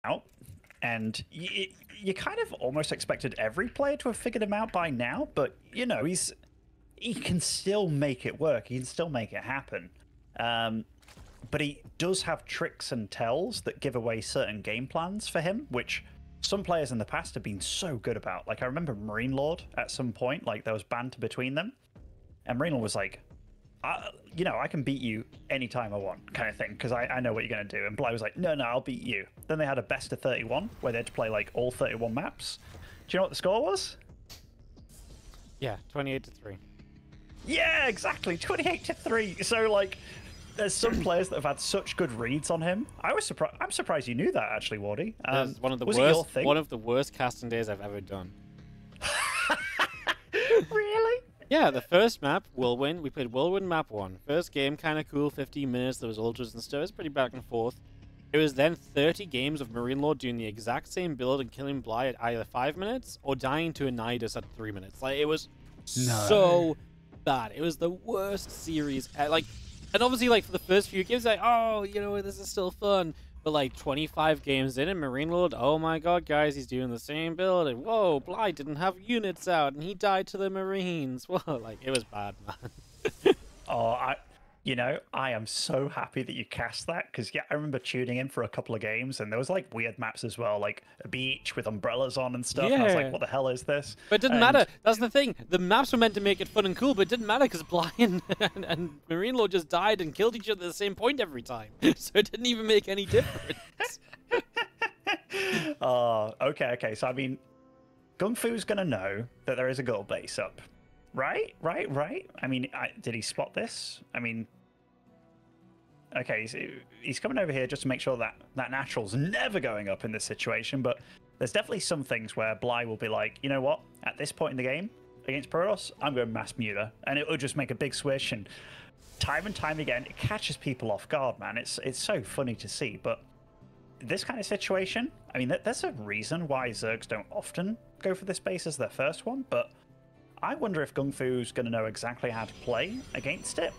out, and you kind of almost expected every player to have figured him out by now, but you know, he can still make it work. He can still make it happen. But he does have tricks and tells that give away certain game plans for him, which some players in the past have been so good about. Like, I remember Marine Lord at some point, like, there was banter between them, and Marine Lord was like, you know, I can beat you anytime I want, kind of thing, because I know what you're going to do. And Bly was like, no, I'll beat you. Then they had a best of 31, where they had to play, like, all 31 maps. Do you know what the score was? Yeah, 28-3. Yeah, exactly, 28-3. So, like, there's some players that have had such good reads on him. I'm surprised you knew that, actually, Wardy. One of the worst casting days I've ever done. Really? Yeah, the first map, Whirlwind. We played Whirlwind map 1. First game, kind of cool, 15 minutes. There was ultras and stuff. It was pretty back and forth. It was then 30 games of Marine Lord doing the exact same build and killing Bly at either 5 minutes or dying to a Nidus at 3 minutes. Like, it was so bad. It was the worst series. And obviously, like, for the first few games, like, oh, you know, this is still fun. But, like, 25 games in, and Marine Lord, oh my god, guys, he's doing the same build. And, whoa, Bly didn't have units out, and he died to the Marines. Whoa, like, it was bad, man. I am so happy that you cast that, because, yeah, I remember tuning in for a couple of games, and there was, like, weird maps as well, like a beach with umbrellas on and stuff. Yeah. And I was like, what the hell is this? But it didn't matter. That's the thing. The maps were meant to make it fun and cool, but it didn't matter, because Bly and Marine Lord just died and killed each other at the same point every time. So it didn't even make any difference. Okay. So, I mean, GunGFu's going to know that there is a gold base up. Right? I mean, did he spot this? I mean, okay, he's coming over here just to make sure that natural's never going up in this situation, but there's definitely some things where Bly will be like, you know what, at this point in the game, against Protoss, I'm going mass muter, and it will just make a big swish, and time again, it catches people off guard, man. It's so funny to see, but this kind of situation, I mean, there's a reason why Zergs don't often go for this base as their first one, but I wonder if GunGFu's going to know exactly how to play against it.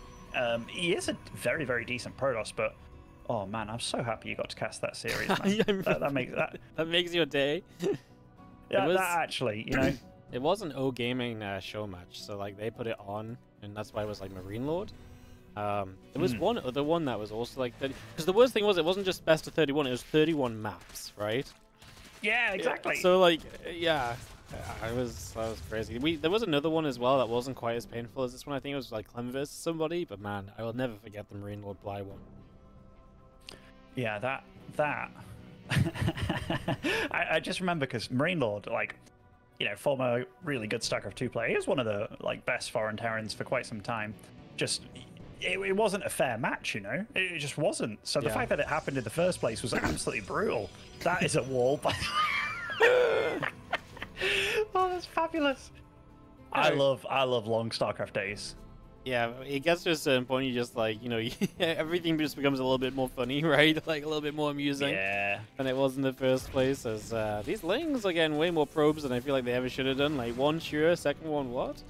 He is a very, very decent Protoss, but oh man, I'm so happy you got to cast that series, man. that makes your day. Yeah, that actually, you know. It was an O Gaming show match, so like they put it on, and that's why it was like Marine Lord. There was one other one that was also like that, because the worst thing was it wasn't just best of 31; it was 31 maps, right? Yeah, exactly. So like, yeah. That was crazy. There was another one as well that wasn't quite as painful as this one. I think it was like Clem versus somebody, but man, I will never forget the Marine Lord Bly one. Yeah, that. I just remember because Marine Lord, like, you know, former really good StarCraft 2 player, he was one of the like best foreign Terrans for quite some time. Just it wasn't a fair match, you know. It just wasn't. So the fact that it happened in the first place was absolutely brutal. That is a wall, by the way. Oh, that's fabulous. I love long StarCraft days. Yeah, it gets to a certain point, you just like, you know, everything just becomes a little bit more funny, right? Like a little bit more amusing than it was in the first place. As these Lings are getting way more probes than I feel like they ever should have done. Like one sure, second one what?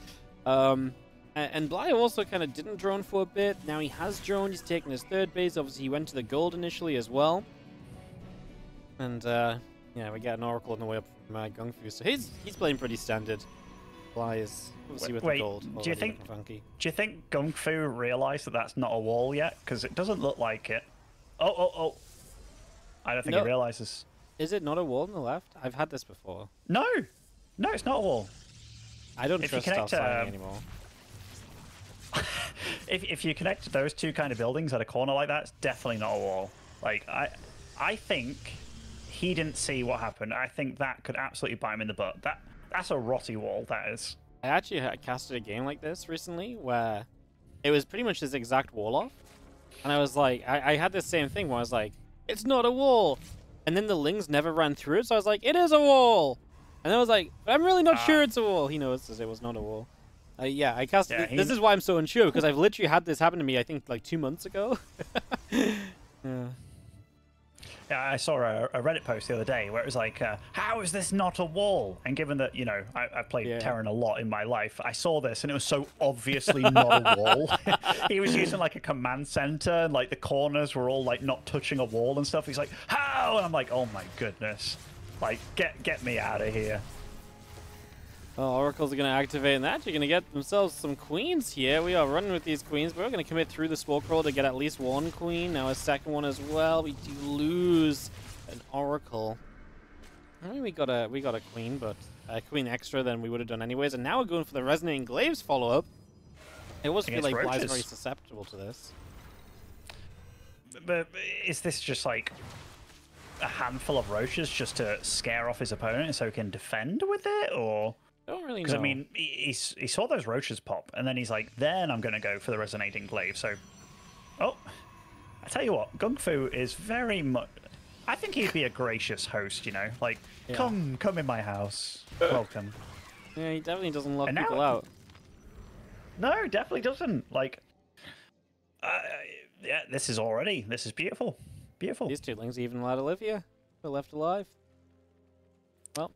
And Bly also kind of didn't drone for a bit. Now he has droned. He's taken his third base. Obviously, he went to the gold initially as well. And yeah, we got an Oracle on the way up from GunGFu. So he's playing pretty standard. Bly is obviously with the gold. Do you think GunGFu realized that that's not a wall yet? Because it doesn't look like it. Oh. I don't think he realizes. Is it not a wall on the left? I've had this before. No, it's not a wall. I don't trust stealth signing anymore. if you connect those two kind of buildings at a corner like that, it's definitely not a wall. Like I think he didn't see what happened. I think that could absolutely bite him in the butt. That's a rotty wall, that is. I actually casted a game like this recently where it was pretty much this exact wall off. And I was like, I had this same thing where I was like, it's not a wall. And then the Lings never ran through it, so I was like, it is a wall. And I was like, but I'm really not sure it's a wall. He knows it was not a wall. Yeah, I casted. Yeah, this is why I'm so unsure, because I've literally had this happen to me, I think, like 2 months ago. I saw a Reddit post the other day where it was like, how is this not a wall? And given that, you know, I've played Terran a lot in my life, I saw this and it was so obviously not a wall. He was using like a command center and like the corners were all like not touching a wall and stuff. He's like, how? And I'm like, oh my goodness. Like, get me out of here. Well, Oracles are going to activate, and they're actually going to get themselves some queens here. We are running with these queens, but we're going to commit through the Spore Crawl to get at least one queen. Now a second one as well. We do lose an Oracle. I mean, we got a queen, but a queen extra than we would have done anyways. And now we're going for the Resonating Glaives follow-up. I always feel like Bly's very susceptible to this. But is this just like a handful of roaches just to scare off his opponent so he can defend with it, or? I don't really know. Because, I mean, he saw those roaches pop, and then he's like, then I'm going to go for the Resonating Glaive. So, oh, I tell you what, GunGFu is very much... I think he'd be a gracious host, you know? Like, come in my house. Welcome. Yeah, he definitely doesn't lock people out. No, definitely doesn't. Like, yeah, this is beautiful. Beautiful. These two lings even allowed to live here. They're left alive. Well.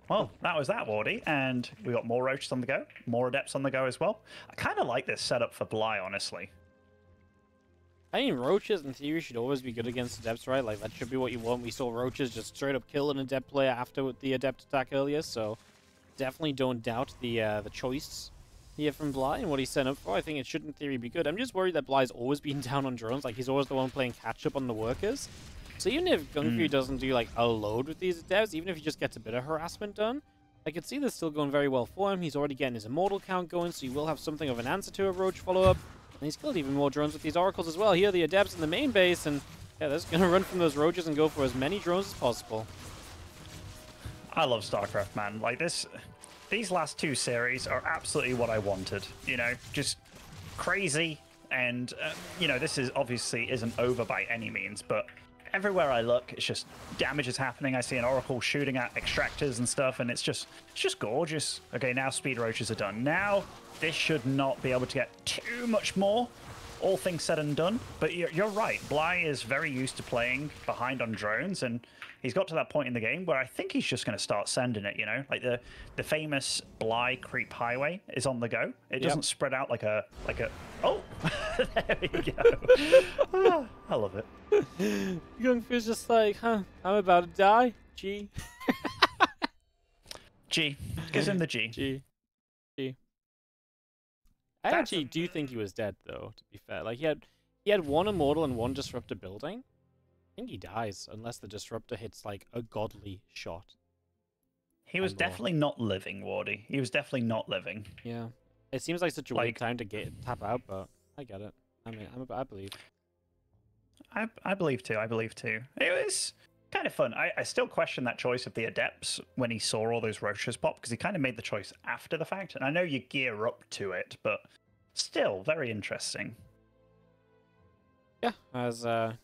Well, that was that, Wardy, and we got more roaches on the go, more adepts on the go as well. I kind of like this setup for Bly, honestly. I mean, roaches in theory should always be good against adepts, right? Like, that should be what you want. We saw roaches just straight up kill an adept player after the adept attack earlier, so definitely don't doubt the choice here from Bly and what he's set up for. I think it should in theory be good. I'm just worried that Bly's always been down on drones. Like, he's always the one playing catch-up on the workers. So even if GunGFu doesn't do, like, a load with these adepts, even if he just gets a bit of harassment done, I could see this still going very well for him. He's already getting his immortal count going, so he will have something of an answer to a roach follow-up. And he's killed even more drones with these oracles as well. Here are the adepts in the main base, and yeah, they're just going to run from those roaches and go for as many drones as possible. I love StarCraft, man. Like, these last two series are absolutely what I wanted. You know, just crazy. And, you know, this is obviously isn't over by any means, but everywhere I look, it's just damage is happening. I see an oracle shooting at extractors and stuff, and it's just gorgeous. Okay, now speed roaches are done. Now this should not be able to get too much more, all things said and done. But you're right. Bly is very used to playing behind on drones, and he's got to that point in the game where I think he's just going to start sending it. You know, like the famous Bly creep highway is on the go. It doesn't spread out like a. Oh, there we go. I love it. GunGFu's just like, huh, I'm about to die. G. G. Gives him the G. G. I actually do think he was dead, though, to be fair. Like, he had one immortal and one disruptor building. I think he dies, unless the disruptor hits, like, a godly shot. He was definitely not living, Wardy. He was definitely not living. Yeah. It seems like such a weird time to tap out, but I get it. I mean, I believe. I believe too. I believe too. It was kind of fun. I still question that choice of the adepts when he saw all those roaches pop, because he kind of made the choice after the fact. And I know you gear up to it, but still very interesting. Yeah, I was trying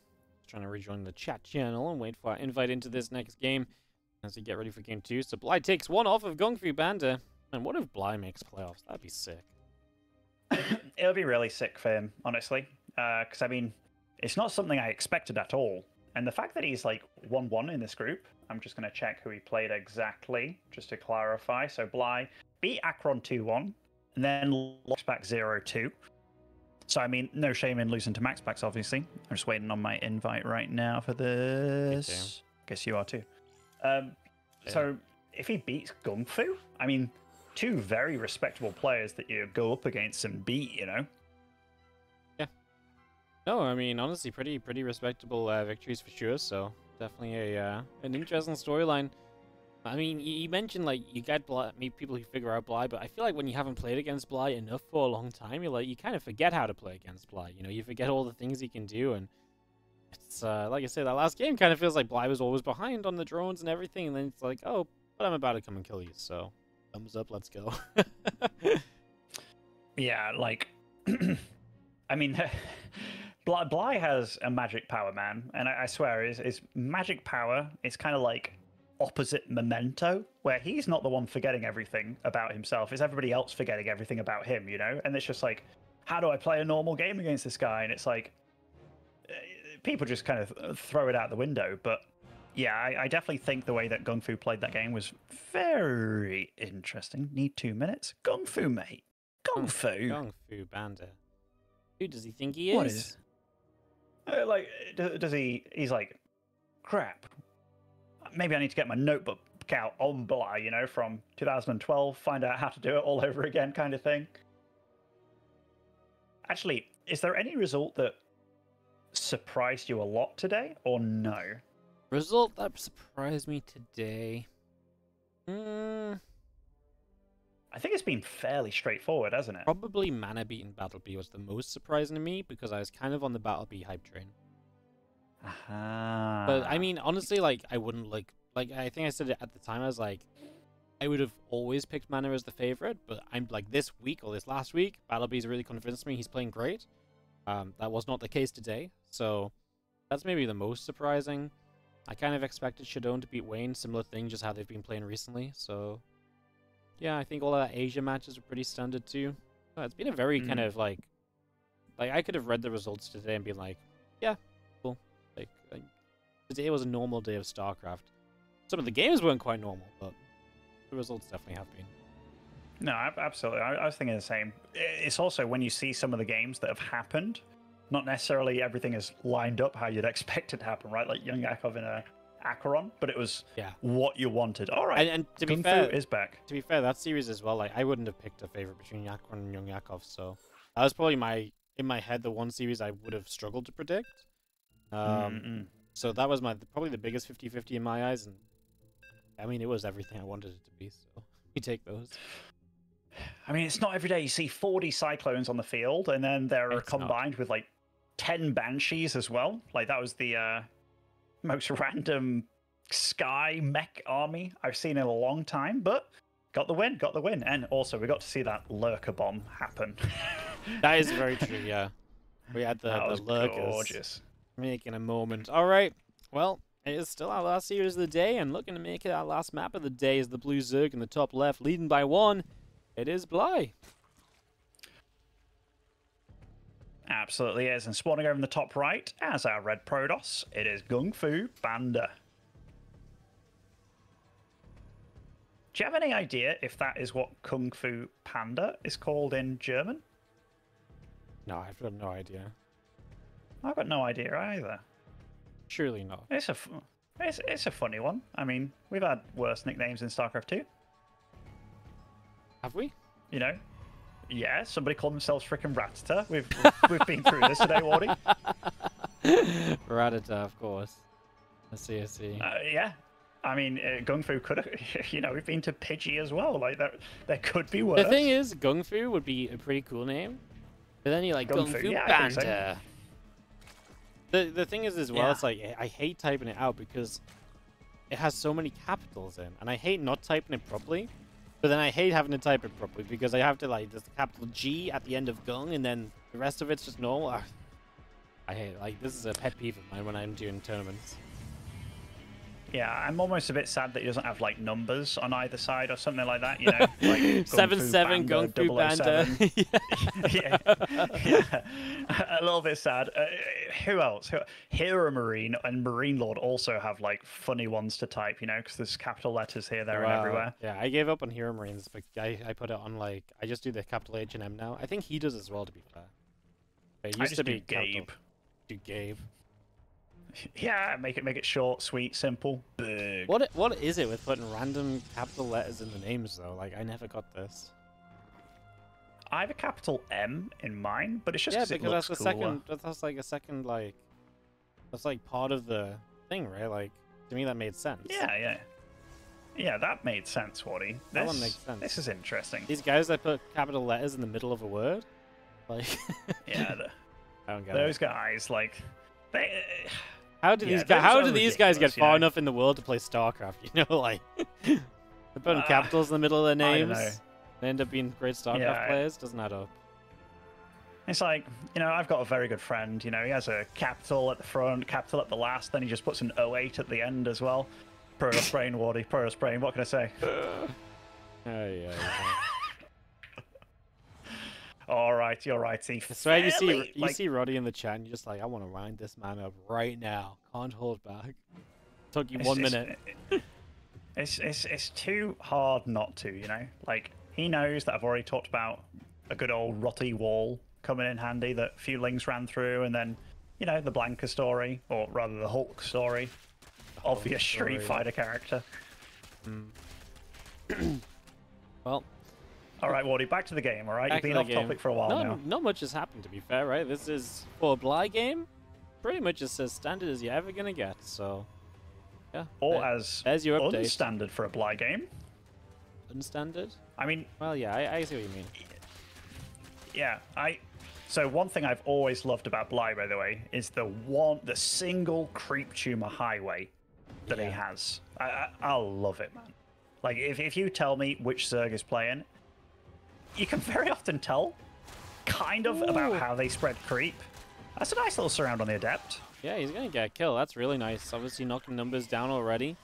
to rejoin the chat channel and wait for our invite into this next game as we get ready for game 2. So Bly takes one off of GunGFuBanDa. And what if Bly makes playoffs? That'd be sick. It'll be really sick for him, honestly. Because, I mean, it's not something I expected at all. And the fact that he's like 1-1 in this group, I'm just going to check who he played exactly, just to clarify. So Bly beat Akron 2-1, and then lost back 0-2. So, I mean, no shame in losing to MaxPax, obviously. I'm just waiting on my invite right now for this. Guess you are too. So, if he beats GunGFu, I mean, two very respectable players that you go up against and beat, you know? No, I mean, honestly, pretty respectable victories for sure, so definitely an interesting storyline. I mean, you mentioned, like, you get Bly, people who figure out Bly, but I feel like when you haven't played against Bly enough for a long time, you kind of forget how to play against Bly. You know, you forget all the things he can do, and it's, like I said, that last game kind of feels like Bly was always behind on the drones and everything, and then it's like, oh, but I'm about to come and kill you, so thumbs up, let's go. Yeah, like, I mean... Bly has a magic power, man, and I swear his magic power is kind of like opposite Memento, where he's not the one forgetting everything about himself. It's everybody else forgetting everything about him, you know? And it's just like, how do I play a normal game against this guy? And it's like, people just kind of throw it out the window. But yeah, I definitely think the way that GunGfu played that game was very interesting. Need 2 minutes? GunGfu, mate. GunGfu. GunGFuBanDa. Who does he think he is? What is? Like, does he? He's like, crap. Maybe I need to get my notebook out on Bly, you know, from 2012, find out how to do it all over again, kind of thing. Actually, is there any result that surprised you a lot today, or no? Result that surprised me today. I think it's been fairly straightforward, hasn't it? Probably Mana beating Battle B was the most surprising to me because I was kind of on the Battle B hype train. But I mean, honestly, like I wouldn't like I think I said it at the time. I was like, I would have always picked Mana as the favorite, but I'm like this week or this last week, Battle B's really convinced me he's playing great. That was not the case today, so that's maybe the most surprising. I kind of expected Shadone to beat Wayne, similar thing, just how they've been playing recently. So yeah, I think all of that Asia matches are pretty standard too. It's been a very kind of like I could have read the results today and been like, yeah, cool. Like today was a normal day of StarCraft. Some of the games weren't quite normal, but the results definitely have been. No, absolutely. I was thinking the same. It's also when you see some of the games that have happened, not necessarily everything is lined up how you'd expect it to happen, right? Like Young Yakov in a Acheron, but it was what you wanted. All right, and to be fair, is back. To be fair, that series as well, like I wouldn't have picked a favorite between Acheron and Young Yakov, so that was probably in my head the one series I would have struggled to predict. So that was probably the biggest 50-50 in my eyes, and I mean it was everything I wanted it to be. So we take those. I mean, it's not every day you see 40 Cyclones on the field, and then they're combined with like 10 Banshees as well. Like that was the most random Sky mech army I've seen in a long time, but got the win. And also we got to see that Lurker bomb happen. That is very true, yeah. We had the Lurkers gorgeous. Making a moment. All right, well, it is still our last series of the day, and looking to make it our last map of the day is the blue Zerg in the top left, leading by 1. It is Bly. Absolutely is, and spawning over in the top right as our red Protoss, it is GunGFuBanDa. Do you have any idea if that is what GunGFuBanDa is called in German? No, I've got no idea. I've got no idea either. Surely not. It's a funny one. I mean, we've had worse nicknames in StarCraft 2. Have we? You know? Yeah, somebody called themselves frickin' Ratata. We've been through this today, Wardy. Ratata, of course. I see. Yeah. I mean, GunGFu could have, you know, we've been to Pidgey as well. Like, there could be worse. The thing is, GunGFu would be a pretty cool name. But then you're like, GunGFuBanDa. The thing is as well, it's like, I hate typing it out because it has so many capitals in. And I hate not typing it properly. But then I hate having to type it properly because I have to, like, there's the capital G at the end of Gung, and then the rest of it's just normal. I hate it. Like, this is a pet peeve of mine when I'm doing tournaments. Yeah, I'm almost a bit sad that he doesn't have, like, numbers on either side or something like that, you know? Like 77, GunGFuBanDa. yeah. A little bit sad. Who else? Hero Marine and Marine Lord also have, like, funny ones to type, you know? Because there's capital letters here, there, and everywhere. Yeah, I gave up on Hero Marines, but I put it on, like, I just do the capital H and M now. I think he does as well, to be fair. It used to be Gabe. Do Gabe. Yeah, make it short, sweet, simple, big. What is it with putting random capital letters in the names though? Like I never got this. I have a capital M in mine, but it's just because it looks that's cooler. That's like a second that's like part of the thing, right? Like to me that made sense. Yeah, that made sense, Wardy. That one makes sense. This is interesting. These guys that put capital letters in the middle of a word, like yeah, I don't get those guys like they. How do these guys get far enough in the world to play StarCraft? You know, like they're putting capitals in the middle of their names. They end up being great StarCraft players. Doesn't add up. It's like, you know, I've got a very good friend. You know, he has a capital at the front, capital at the last, then he just puts an 08 at the end as well. Protoss brain, Wardy. Protoss brain. What can I say? All right, you're right. See, I swear you fairly, see Roddy in the chat and you're just like, I want to wind this man up right now. Can't hold back. Took you 1 minute. It's too hard not to, you know? Like, he knows that I've already talked about a good old Rotty wall coming in handy that a few links ran through, and then, you know, the Blanca story, or rather the Hulk story. Obvious Street Fighter character. Well. Alright, Wardy, back to the game, alright? You've been off topic for a while now. Not much has happened, to be fair, right? This is, for a Bly game, pretty much as standard as you're ever going to get, so... Yeah. Or as your update. unstandard for a Bly game. Unstandard? I mean... Well, yeah, I see what you mean. Yeah, So one thing I've always loved about Bly, by the way, is the single creep tumor highway that he has. I love it, man. Like, if you tell me which Zerg is playing, you can very often tell, kind of, about how they spread creep. That's a nice little surround on the Adept. Yeah, he's going to get a kill. That's really nice. Obviously knocking numbers down already.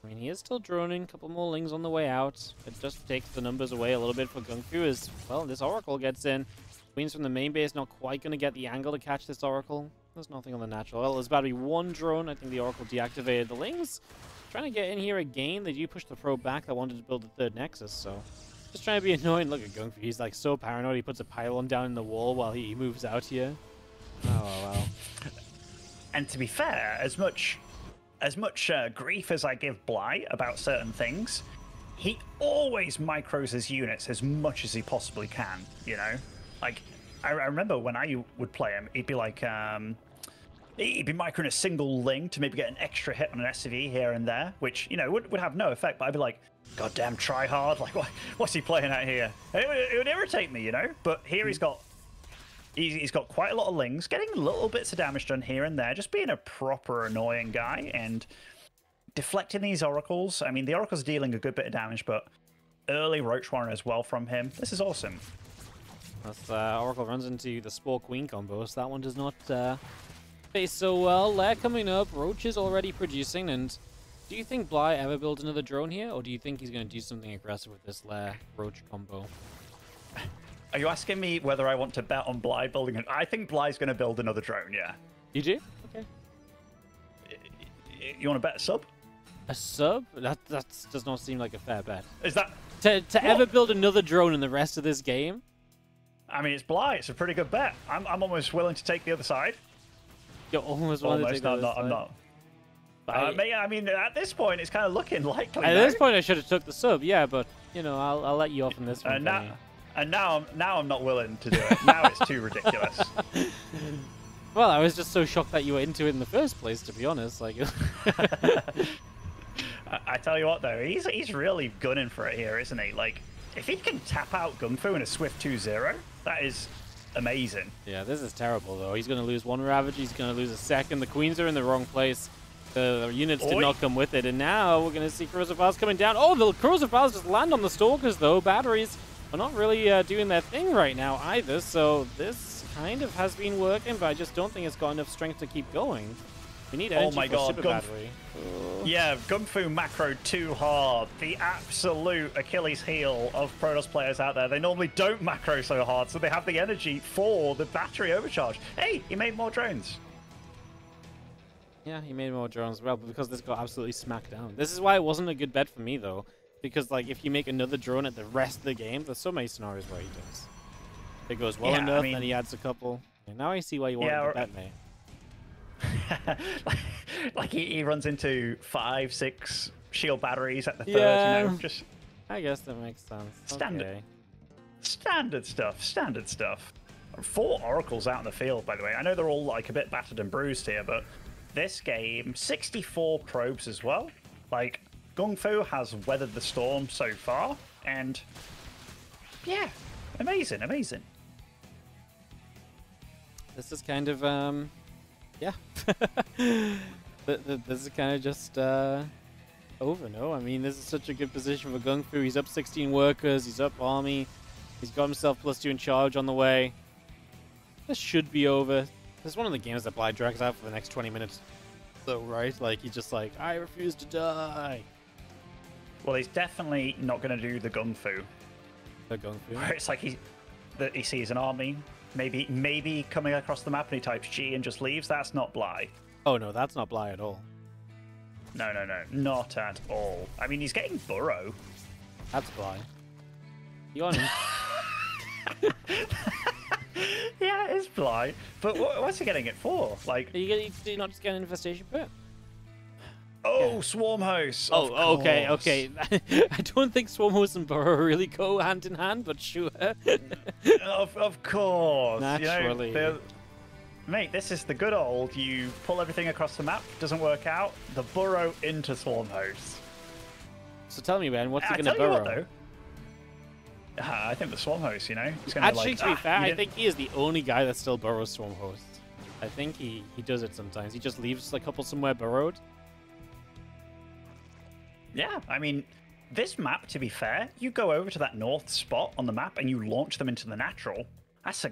I mean, he is still droning. A couple more lings on the way out. It just takes the numbers away a little bit for GunGfu as, well, this Oracle gets in. Queens from the main base not quite going to get the angle to catch this Oracle. There's nothing on the natural. Well, there's about to be one drone. I think the Oracle deactivated the lings. Trying to get in here again. They do push the probe back. They wanted to build the third Nexus, so... Just trying to be annoying. Look at GunGfu. He's like so paranoid. He puts a pylon down in the wall while he moves out here. Oh, wow. And to be fair, as much grief as I give Bly about certain things, he always micros his units as much as he possibly can, you know? Like, I remember when I would play him, he'd be like, he'd be microing a single ling to maybe get an extra hit on an SCV here and there, which, you know, would have no effect, but I'd be like, goddamn try hard, like, what's he playing at here? It would irritate me, you know? But here he's got quite a lot of lings, getting little bits of damage done here and there, just being a proper annoying guy, and deflecting these oracles. I mean, the oracle's dealing a good bit of damage, but early Roach Warren as well from him. This is awesome. That's, Oracle runs into the Spore Queen combo, so that one does not face so well. Lair coming up, Roach is already producing, and do you think Bly ever builds another drone here, or do you think he's going to do something aggressive with this Lair Roach combo? Are you asking me whether I want to bet on Bly building it? I think Bly's going to build another drone, yeah. You do? Okay. You want to bet a sub? A sub? That does not seem like a fair bet. Is that... To ever build another drone in the rest of this game? I mean, it's Bly. It's a pretty good bet. I'm almost willing to take the other side. You're almost willing to take the other side? I'm not. I mean, at this point, it's kind of looking likely. At this point, I should have took the sub, yeah, but, you know, I'll let you off on this one. Now I'm not willing to do it. Now it's too ridiculous. Well, I was just so shocked that you were into it in the first place, to be honest. Like, I tell you what, though, he's really gunning for it here, isn't he? Like, if he can tap out GunGfu in a swift 2-0, that is amazing. Yeah, this is terrible, though. He's going to lose one Ravage. He's going to lose a second. The Queens are in the wrong place. The units did not come with it. And now we're going to see Corrosive Files coming down. Oh, the Corrosive Files just land on the Stalkers, though. Batteries are not really doing their thing right now either. So this kind of has been working, but I just don't think it's got enough strength to keep going. We need energy for super battery. Yeah, GunGfu macro too hard. The absolute Achilles heel of Protoss players out there. They normally don't macro so hard, so they have the energy for the battery overcharge. Hey, he made more drones. Yeah, he made more drones as well, but because this got absolutely smacked down. This is why it wasn't a good bet for me, though. Because, like, if you make another drone at the rest of the game, there's so many scenarios where he does. It goes well enough, I mean, then he adds a couple. And now I see why you wanted to bet me. like he runs into 5-6 shield batteries at the third, you know, just... I guess that makes sense. Standard stuff. 4 oracles out in the field, by the way. I know they're all like a bit battered and bruised here, but this game, 64 probes as well. Like, GunGfu has weathered the storm so far, and yeah, amazing. This is kind of yeah. This is kind of just over, no? I mean, this is such a good position for GunGfu. He's up 16 workers, he's up army, he's got himself +2 in charge on the way. This should be over. This is one of the games that Bly drags out for the next 20 minutes, though, right? Like, he's just like, I refuse to die. Well, he's definitely not going to do the GunGfu. The GunGfu? Where it's like that he sees an army, maybe coming across the map and he types G and just leaves. That's not Bly. Oh no, that's not Bly at all. No, not at all. I mean, he's getting Burrow. That's Bly. You on him? Yeah, it is Bly. But what's he getting it for? Like, you not just get an infestation pit? Oh, yeah. Swarm host. Oh, okay. I don't think Swarm host and Burrow really go hand in hand, but sure. of course. Naturally. You know, mate, this is the good old, you pull everything across the map, doesn't work out, the Burrow into Swarm host. So tell me, man, what's he going to burrow? burrow? What, I think the Swarm host, you know? He's gonna Actually, like, to be fair, I think he is the only guy that still burrows Swarm host. I think he does it sometimes. He just leaves a couple somewhere burrowed. Yeah, I mean, this map, to be fair, you go over to that north spot on the map and you launch them into the natural. That's a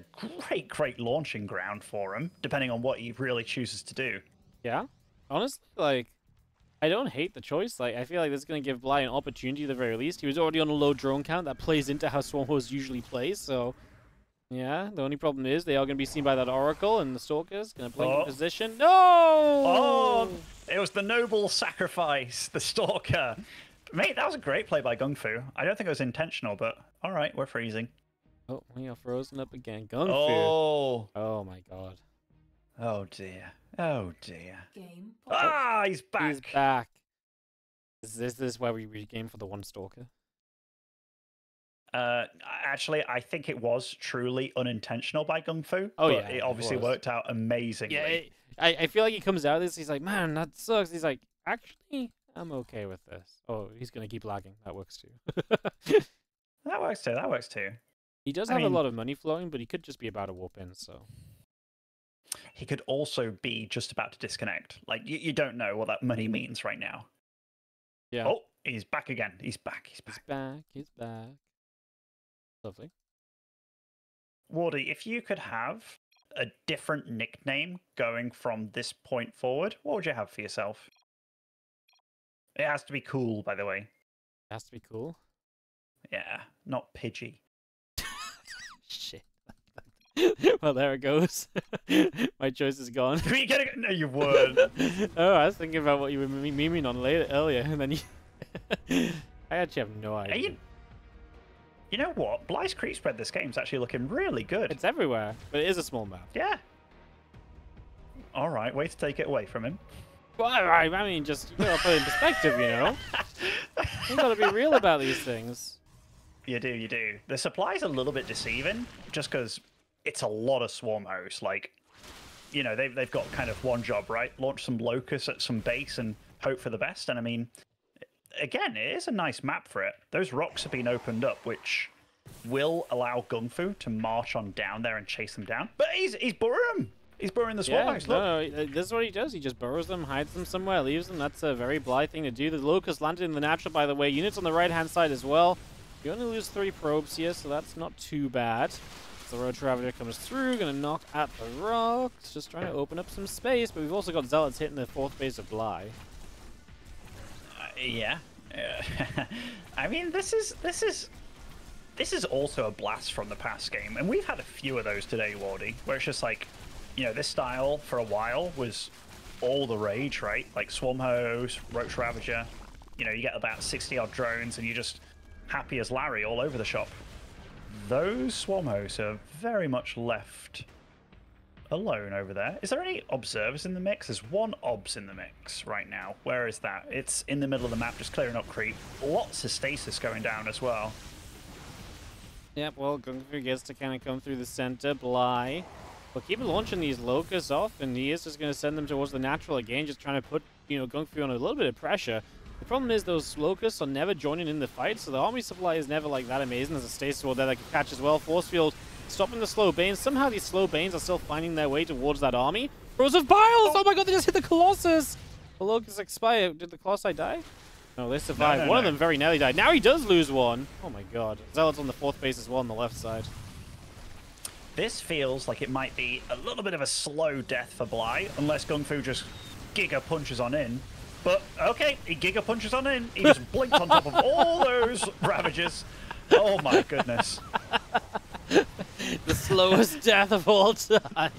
great launching ground for him, depending on what he really chooses to do. Yeah, honestly, like, I don't hate the choice. Like, I feel like this is going to give Bly an opportunity at the very least. He was already on a low drone count. That plays into how Swarmhost usually plays, so... Yeah, the only problem is they are going to be seen by that Oracle, and the Stalker's going to blink in position. No! Oh! It was the noble sacrifice, the Stalker. Mate, that was a great play by GunGFu. I don't think it was intentional, but all right, we're freezing. Oh, we are frozen up again. GunGFu. Oh! Oh, my God. Oh, dear. Oh, dear. Game. Ah, he's back! He's back. Is this where we regame for the one Stalker? Actually, I think it was truly unintentional by GunGFu. Oh, but yeah, it obviously worked out amazingly. Yeah, I feel like he comes out of this, he's like, man, that sucks. He's like, actually, I'm okay with this. Oh, he's going to keep lagging. That works too. That works too. He does have a lot of money flowing, but he could just be about to warp in, so... He could also be just about to disconnect. Like, you don't know what that money means right now. Yeah. Oh, he's back again. He's back. He's back. Lovely. Wardy, if you could have a different nickname going from this point forward, what would you have for yourself? It has to be cool, by the way. It has to be cool? Yeah, not Pidgey. Shit. Well, there it goes. My choice is gone. No, you weren't. Oh, I was thinking about what you were memeing on earlier, and then you... I actually have no idea. You know what? Bly's creep spread this game is actually looking really good. It's everywhere, but it is a small map. Yeah. All right, way to take it away from him. Well, I mean, just, you gotta put it in perspective, you know? You gotta be real about these things. You do. The supply's a little bit deceiving, just because it's a lot of swarm hosts. Like, you know, they've got kind of one job, right? Launch some locusts at some base and hope for the best. And I mean, again, it is a nice map for it. Those rocks have been opened up, which will allow GunGFu to march on down there and chase them down. But he's burrowing them. He's burrowing the swarm hosts. No, this is what he does. He just burrows them, hides them somewhere, leaves them. That's a very Bly thing to do. The locust landed in the natural, by the way. Units on the right-hand side as well. You only lose 3 probes here, so that's not too bad. The Road Traveler comes through, gonna knock at the rocks, just trying to open up some space, but we've also got Zealots hitting the 4th base of Bly. Yeah. I mean, this is also a blast from the past game, and we've had a few of those today, Wardy, where it's just like, you know, this style for a while was all the rage, right? Like Swarm Host, Roach Ravager, you know, you get about 60-odd drones, and you're just happy as Larry all over the shop. Those Swarm Hosts are very much left alone over there. Is there any observers in the mix? There's one obs in the mix right now. Where is that? It's in the middle of the map, just clearing up creep. Lots of stasis going down as well. Yep, well, GunGFu gets to kind of come through the center. Bly will keep launching these locusts off, and he is just going to send them towards the natural again, just trying to put, you know, GunGFu on a little bit of pressure. The problem is those locusts are never joining in the fight, so the army supply is never like that amazing. There's a stasis wall there that can catch as well. Force field stopping the slow banes. Somehow these slow banes are still finding their way towards that army. Rows of Biles! Oh my god, they just hit the Colossus! The locusts expire. Did the Colossi die? No, they survived. One of them very nearly died. Now he does lose one. Oh my god. Zealot's on the 4th base as well on the left side. This feels like it might be a little bit of a slow death for Bly, unless GunGFu just giga punches on in. But, okay, he giga punches on in. He just blinked on top of all those Ravagers. Oh my goodness. The slowest death of all time.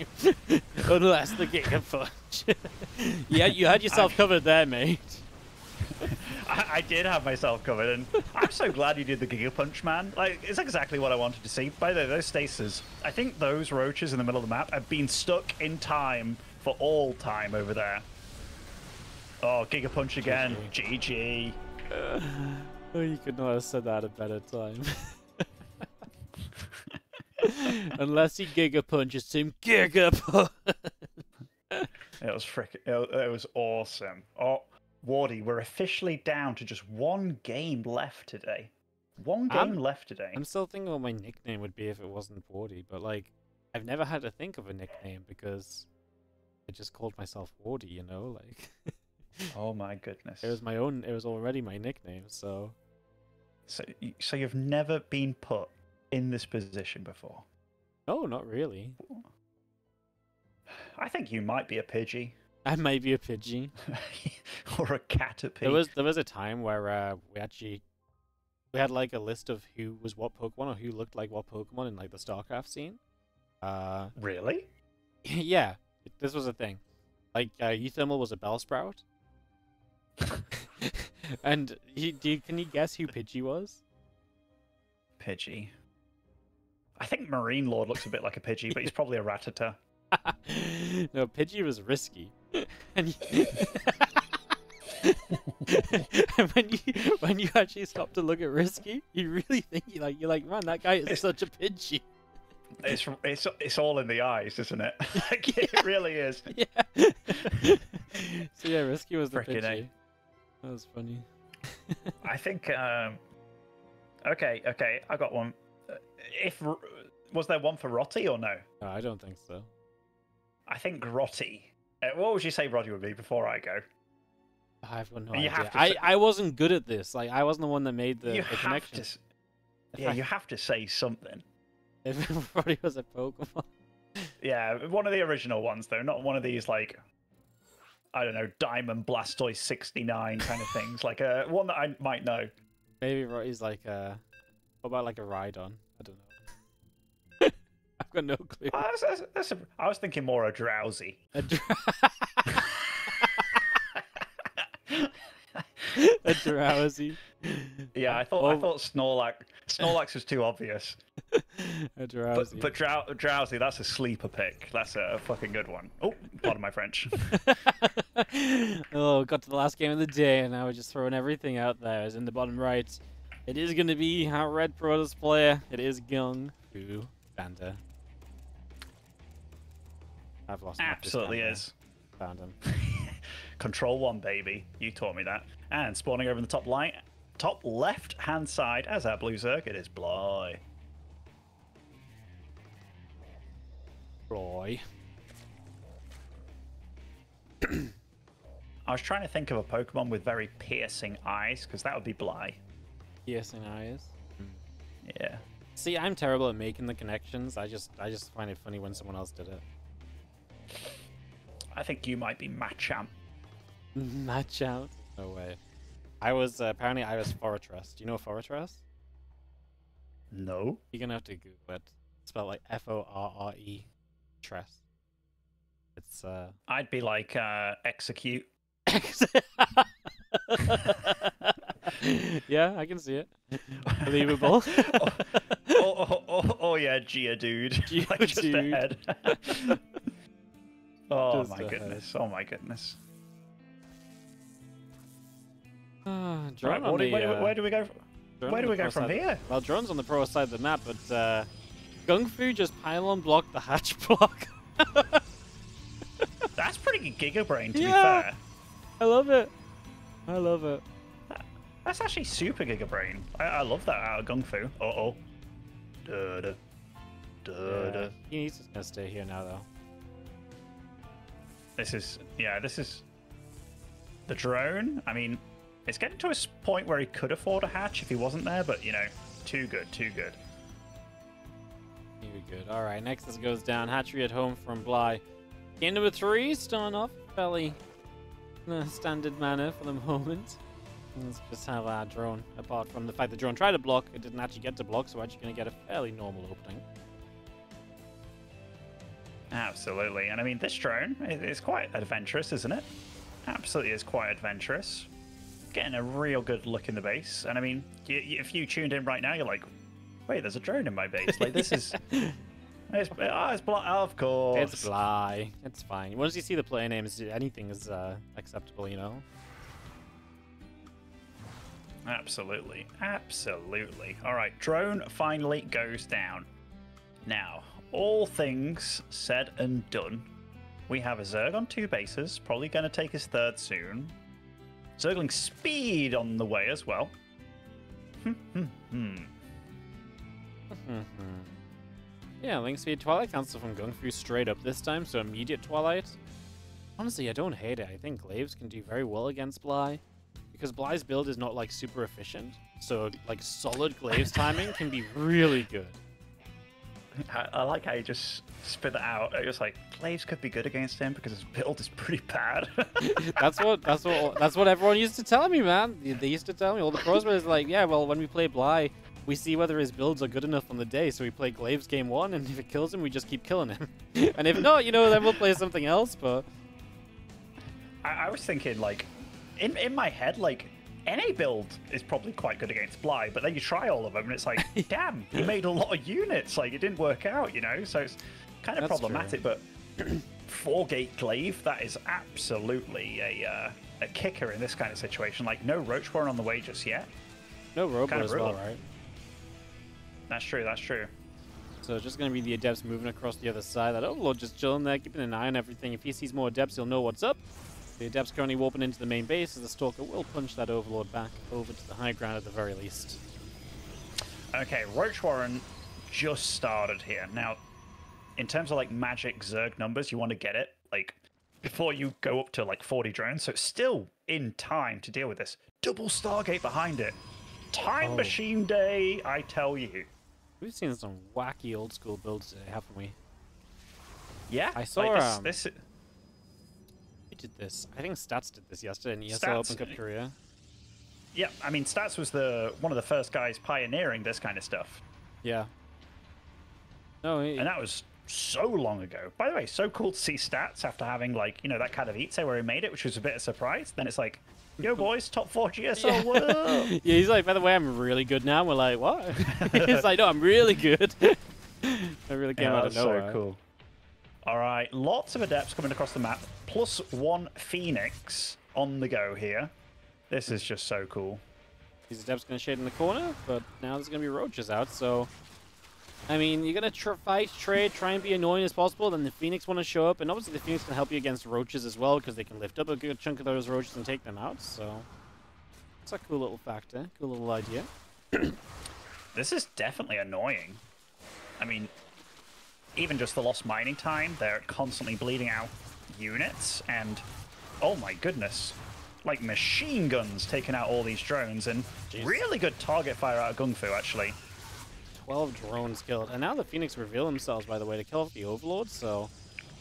Unless the Giga Punch. Yeah, you had yourself covered there, mate. I did have myself covered, and I'm so glad you did the Giga Punch, man. Like, it's exactly what I wanted to see. By the way, those stasis, I think those roaches in the middle of the map have been stuck in time for all time over there. Oh, Giga Punch again. GG. Oh, you could not have said that at a better time. Unless he Giga Punches him, Giga Punch. It was freaking. It was awesome. Oh, Wardy, we're officially down to just one game left today. One game left today. I'm still thinking what my nickname would be if it wasn't Wardy, but like, I've never had to think of a nickname because I just called myself Wardy, you know, like. Oh my goodness. It was my own. It was already my nickname, so. So you've never been put in this position before? No, not really. I think you might be a Pidgey. I might be a Pidgey. Or a Caterpie. There was a time where we had like a list of who was what Pokemon or who looked like what Pokemon in like the StarCraft scene. Really? Yeah, this was a thing. Like Euthermal was a Bellsprout. And can you guess who Pidgey was? Pidgey. I think Marine Lord looks a bit like a Pidgey, but he's probably a Rattata. No, Pidgey was risky. And when you actually stop to look at risky, you really think you're like, man, that guy is such a Pidgey. It's all in the eyes, isn't it? Like, it really is. Yeah. So yeah, risky was the Frickin' Pidgey. That was funny. I think. Okay, I got one. Was there one for Rotty or no? No, I don't think so. I think Rotty. What would you say Roddy would be before I go? I've got no You idea. have to I wasn't good at this. Like, I wasn't the one that made the connection. You have to say something. If Roddy was a Pokemon. Yeah, one of the original ones though, not one of these like, I don't know, Diamond Blastoise 69 kind of things. Like one that I might know. Maybe Roddy's like what about like a Rhydon? I don't know. I've got no clue. I was thinking more a Drowsy. A Drowsy. Yeah, I thought Snorlax was too obvious. A Drowsy. But Drowsy, that's a sleeper pick. That's a fucking good one. Oh, pardon my French. Oh, got to the last game of the day, and now we're just throwing everything out there. It's in the bottom right. It is going to be our red Protoss player. It is GunGFuBanDa. I've lost him. Absolutely is. Found him. Control 1, baby. You taught me that. And spawning over in the top left-hand side as our blue Zerg, it is Bly. Roy. I was trying to think of a Pokemon with very piercing eyes, because that would be Bly. Piercing eyes? Yeah. See, I'm terrible at making the connections. I just find it funny when someone else did it. I think you might be Machamp. Machamp? No way. I was apparently I was Fortress. Do you know Fortress? No. You're gonna have to Google it. It's spelled like Forre. Tress. It's I'd be like Execute. Yeah, I can see it. Believable. Oh yeah, Geodude. Like just ahead. Oh my goodness. Oh my goodness. Drone right, where do we go? Where do we go from here? Well, Drone's on the pro side of the map, but GunGFu just pylon blocked the hatch block. That's pretty Giga Brain, to be fair. I love it. I love it. That's actually super Giga Brain. I love that out of GunGFu. Uh-oh. Duh. Yeah. He's just gonna stay here now, though. This is the drone. I mean, it's getting to a point where he could afford a hatch if he wasn't there, but, you know, too good. Too good. All right, next this goes down. Hatchery at home from Bly. Game number 3, starting off fairly standard manner for the moment. Let's just have our drone. Apart from the fact the drone tried to block, it didn't actually get to block, so we're actually going to get a fairly normal opening. Absolutely. And I mean, this drone is quite adventurous, isn't it? Absolutely is quite adventurous. Getting a real good look in the base. And I mean, if you tuned in right now, you're like, wait, there's a drone in my base. Like, this is... It's Bly, of course. It's Bly. It's fine. Once you see the player names, anything is acceptable, you know? Absolutely. Absolutely. All right, drone finally goes down. Now, all things said and done, we have a Zerg on 2 bases, probably going to take his 3rd soon. Zergling speed on the way as well. Yeah, Link Speed Twilight cancel from GunGFu straight up this time, so immediate Twilight. Honestly, I don't hate it. I think Glaives can do very well against Bly, because Bly's build is not like super efficient, so like solid Glaives timing can be really good. I like how you just spit it out. I was like, Glaives could be good against him because his build is pretty bad. that's what everyone used to tell me, man. They used to tell me, all the pros were like, yeah, well, when we play Bly, we see whether his builds are good enough on the day, so we play Glaives game 1, and if it kills him, we just keep killing him. And if not, you know, then we'll play something else, but... I was thinking, like, in my head, like, any build is probably quite good against Bly, but then you try all of them, and it's like, damn, he made a lot of units, like, it didn't work out, you know? So it's kind of problematic, true. But 4-gate Glaive, that is absolutely a kicker in this kind of situation. Like, no Roach Warren on the way just yet. No Robo kind of as well, right? That's true, that's true. So it's just going to be the Adepts moving across the other side. That Overlord just chilling there, keeping an eye on everything. If he sees more Adepts, he'll know what's up. The Adepts currently warping into the main base, as the Stalker will punch that Overlord back over to the high ground at the very least. Okay, Roach Warren just started here. Now, in terms of like magic Zerg numbers, you want to get it like before you go up to like 40 drones, so it's still in time to deal with this. Double Stargate behind it. Time Machine Day, I tell you. We've seen some wacky old school builds today, haven't we? Yeah, I saw like this. Who did this? I think Stats did this yesterday in ESL Open Cup Korea. Yeah, I mean Stats was one of the first guys pioneering this kind of stuff. Yeah. No, and that was so long ago. By the way, so cool to see Stats after having like, you know, that kind of Ite where he made it, which was a bit of a surprise. Then it's like, yo boys, top 4 GSL, what up? Yeah, he's like, by the way, I'm really good now. We're like, what? He's like, no, I'm really good. That really came out of nowhere. So cool. All right, lots of Adepts coming across the map, plus 1 Phoenix on the go here. This is just so cool. These Adepts going to shade in the corner, but now there's going to be Roaches out, so... I mean, you're going to fight, trade, try and be annoying as possible, then the Phoenix want to show up, and obviously the Phoenix can help you against Roaches as well, because they can lift up a good chunk of those Roaches and take them out, so... It's a cool little factor, cool little idea. This is definitely annoying. I mean, even just the lost mining time, they're constantly bleeding out units, and oh my goodness, like machine guns taking out all these drones, and really good target fire out of GunGFu, actually. 12 drones killed, and now the Phoenix reveal themselves, by the way, to kill off the Overlord, so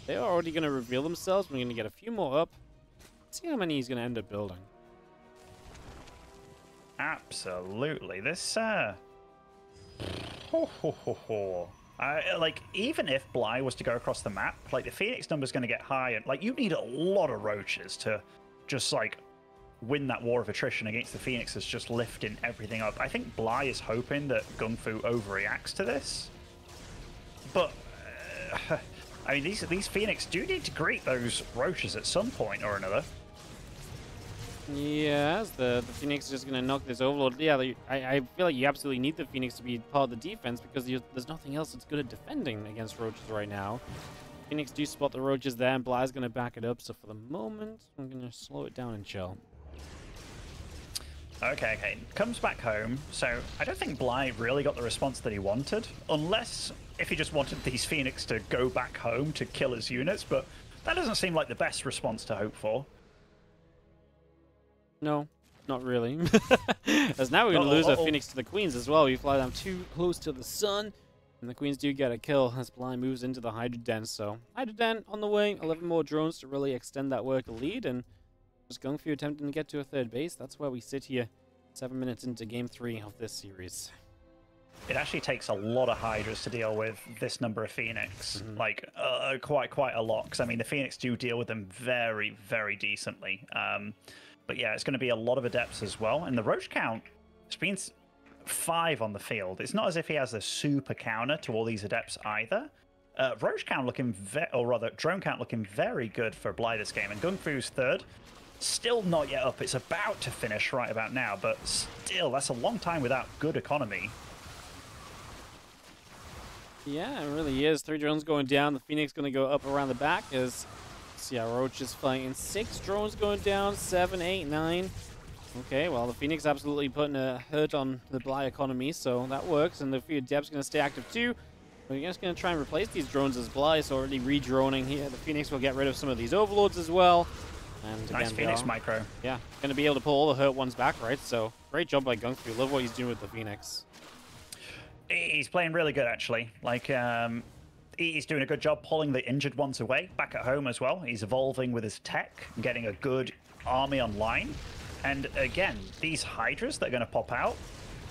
they are already going to reveal themselves. We're going to get a few more up. Let's see how many he's going to end up building. Absolutely. This, like, even if Bly was to go across the map, like, the Phoenix number's going to get high, and, like, you need a lot of Roaches to just, like, win that war of attrition against the Phoenix that's just lifting everything up. I think Bly is hoping that GunGFu overreacts to this. But, I mean, these Phoenix do need to greet those Roaches at some point or another. Yes, the Phoenix is just going to knock this Overlord. Yeah, I feel like you absolutely need the Phoenix to be part of the defense because there's nothing else that's good at defending against Roaches right now. Phoenix do spot the Roaches there, and Bly's going to back it up. So for the moment, I'm going to slow it down and chill. Okay. Comes back home. So I don't think Bly really got the response that he wanted, unless if he just wanted these Phoenix to go back home to kill his units. But that doesn't seem like the best response to hope for. No, not really. As now we're going to lose our Phoenix to the Queens as well. We fly them too close to the sun, and the Queens do get a kill as Bly moves into the Hydra Den. So Hydra Den on the way, 11 more drones to really extend that worker lead, and just GunGFu attempting to get to a third base. That's where we sit here, 7 minutes into Game 3 of this series. it actually takes a lot of Hydras to deal with this number of Phoenix. Like, quite a lot. Because, I mean, the Phoenix do deal with them very, very decently. But yeah, it's going to be a lot of Adepts as well. And the Roach count, it's been 5 on the field. It's not as if he has a super counter to all these Adepts either. Roach count looking, or rather, drone count looking very good for Bly this game. And GunGFu's third. Still not yet up. It's about to finish right about now, but still, that's a long time without good economy. Yeah, it really is. 3 drones going down. The Phoenix going to go up around the back as see how Roach is fighting. 6 drones going down. 7, 8, 9. Okay, well, the Phoenix absolutely putting a hurt on the Bly economy, so that works. And the few Adepts going to stay active too. We're just going to try and replace these drones as Bly's already re-droning here. The Phoenix will get rid of some of these Overlords as well. And again, nice Phoenix micro. Yeah, going to be able to pull all the hurt ones back, right? So, great job by GunGFu. Love what he's doing with the Phoenix. He's playing really good, actually. Like, he's doing a good job pulling the injured ones away back at home as well. He's evolving with his tech, getting a good army online. And again, these Hydras that are going to pop out,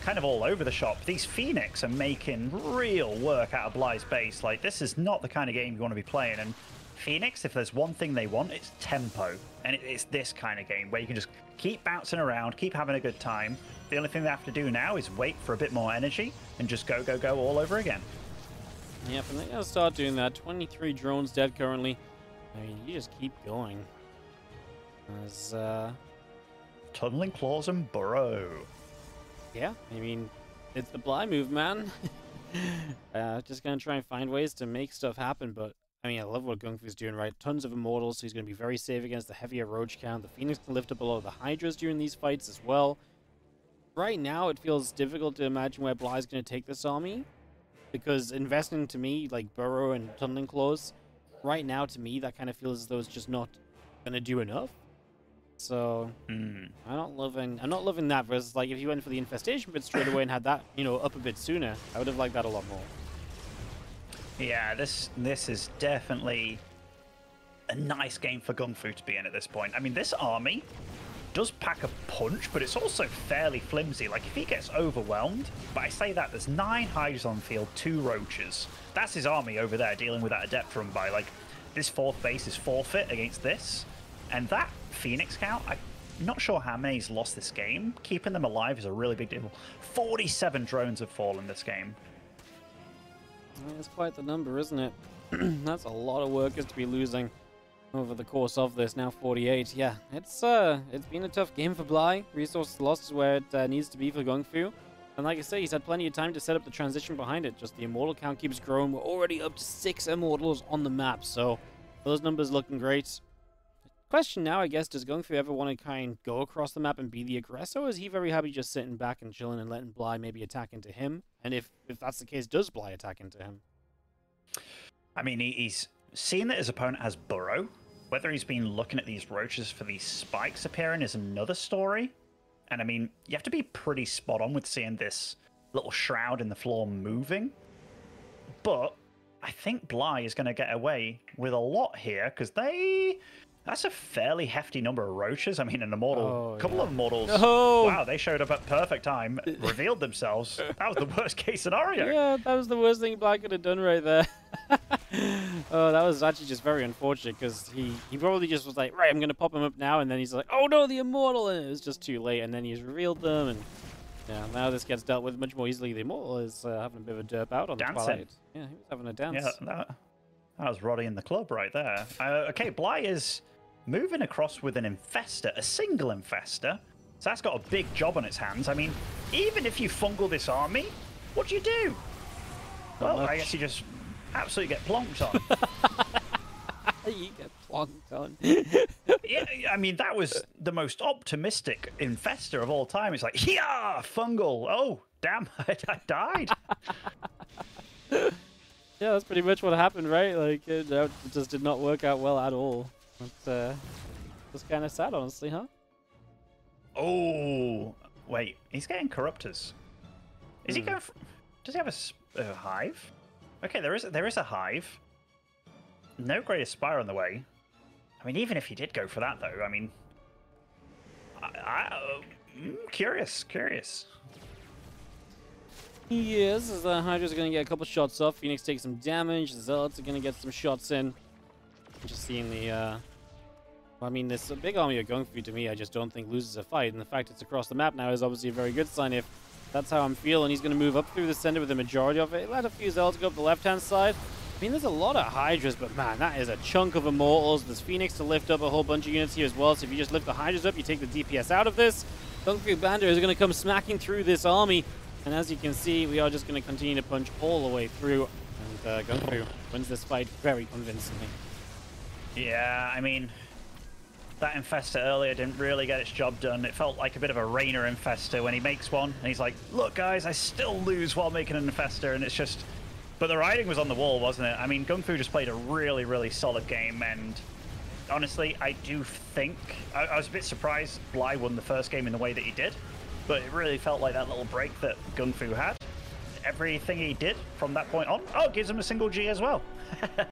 kind of all over the shop. These Phoenix are making real work out of Bly's base. Like, this is not the kind of game you want to be playing. And Phoenix, if there's one thing they want, it's tempo. And it's this kind of game where you can just keep bouncing around, keep having a good time. The only thing they have to do now is wait for a bit more energy and just go, go, go all over again. Yep, and they're going to start doing that. 23 drones dead currently. I mean, you just keep going. As, Tunneling Claws and Burrow. Yeah, I mean, it's the Bly move, man. Just going to try and find ways to make stuff happen, but I mean, I love what GunGFu's doing, right? Tons of Immortals, so he's going to be very safe against the heavier Roach count. The Phoenix can lift up a lot of the Hydras during these fights as well. Right now, it feels difficult to imagine where Bly's going to take this army, because investing to me, like Burrow and Tunneling Claws, right now, to me, that kind of feels as though it's just not going to do enough. So, I'm not loving that, versus, like, if he went for the Infestation bit straight away and had that, you know, up a bit sooner, I would have liked that a lot more. Yeah, this is definitely a nice game for GunGFu to be in at this point. I mean, this army does pack a punch, but it's also fairly flimsy. Like, if he gets overwhelmed, but I say that, there's 9 Hydras on the field, 2 Roaches. That's his army over there, dealing with that Adept run by. Like, this 4th base is forfeit against this. And that Phoenix count, I'm not sure how many he's lost this game. Keeping them alive is a really big deal. 47 drones have fallen this game. That's quite the number, isn't it? That's a lot of workers to be losing over the course of this. Now 48. Yeah, it's been a tough game for Bly. Resources lost is where it needs to be for GunGFu. And like I say, he's had plenty of time to set up the transition behind it. Just the Immortal count keeps growing. We're already up to 6 Immortals on the map, so those numbers looking great. Question now, I guess, does GunGFu ever want to kind of go across the map and be the aggressor, or is he very happy just sitting back and chilling and letting Bly maybe attack into him? And if that's the case, does Bly attack into him? I mean, he's seen that his opponent has Burrow. Whether he's been looking at these Roaches for these spikes appearing is another story. And I mean, you have to be pretty spot on with seeing this little shroud in the floor moving. But I think Bly is going to get away with a lot here, because that's a fairly hefty number of Roaches. I mean, an Immortal, couple of Immortals. Oh. Wow, they showed up at perfect time, revealed themselves. That was the worst case scenario. Yeah, that was the worst thing Bly could have done right there. Oh, that was actually just very unfortunate, because he probably just was like, right, I'm going to pop him up now, and then he's like, oh no, the Immortal, and it was just too late, and then he's revealed them, and yeah, now this gets dealt with much more easily. The Immortal is having a bit of a derp out on the Twilight. Yeah, he was having a dance. Yeah, that was Roddy in the club right there. Okay, Bly is moving across with an Infestor, a single Infestor. So that's got a big job on its hands. I mean, even if you fungal this army, what do you do? Well, I guess you just absolutely get plonked on. You get plonked on. Yeah, I mean, that was the most optimistic Infestor of all time. It's like, yeah, fungal. Oh, damn, I died. Yeah, that's pretty much what happened, right? Like, it just did not work out well at all. It's just kind of sad, honestly, huh? Oh, wait, he's getting Corruptors. Is he going? Does he have a hive? Okay, there is a hive. No Great Aspire on the way. I mean, even if he did go for that, though, I mean, curious. Yes, as the Hydra's going to get a couple shots off. Phoenix takes some damage. The Zealots are going to get some shots in. Just seeing the... I mean, this big army of GunGFu, to me, I just don't think loses a fight. And the fact it's across the map now is obviously a very good sign if that's how I'm feeling. He's going to move up through the center with the majority of it. Let a few Zealots go up the left-hand side. I mean, there's a lot of Hydras, but man, that is a chunk of Immortals. There's Phoenix to lift up a whole bunch of units here as well. So if you just lift the Hydras up, you take the DPS out of this. GunGFuBanDa is going to come smacking through this army. And as you can see, we are just going to continue to punch all the way through. And GunGFu wins this fight very convincingly. Yeah, I mean, that Infestor earlier didn't really get its job done. It felt like a bit of a Rainer Infestor when he makes one. And he's like, look, guys, I still lose while making an Infestor. And it's just... But the writing was on the wall, wasn't it? I mean, GunGFu just played a really, really solid game. And honestly, I do think... I was a bit surprised Bly won the first game in the way that he did. But it really felt like that little break that GunGFu had. Everything he did from that point on, oh, gives him a single G as well.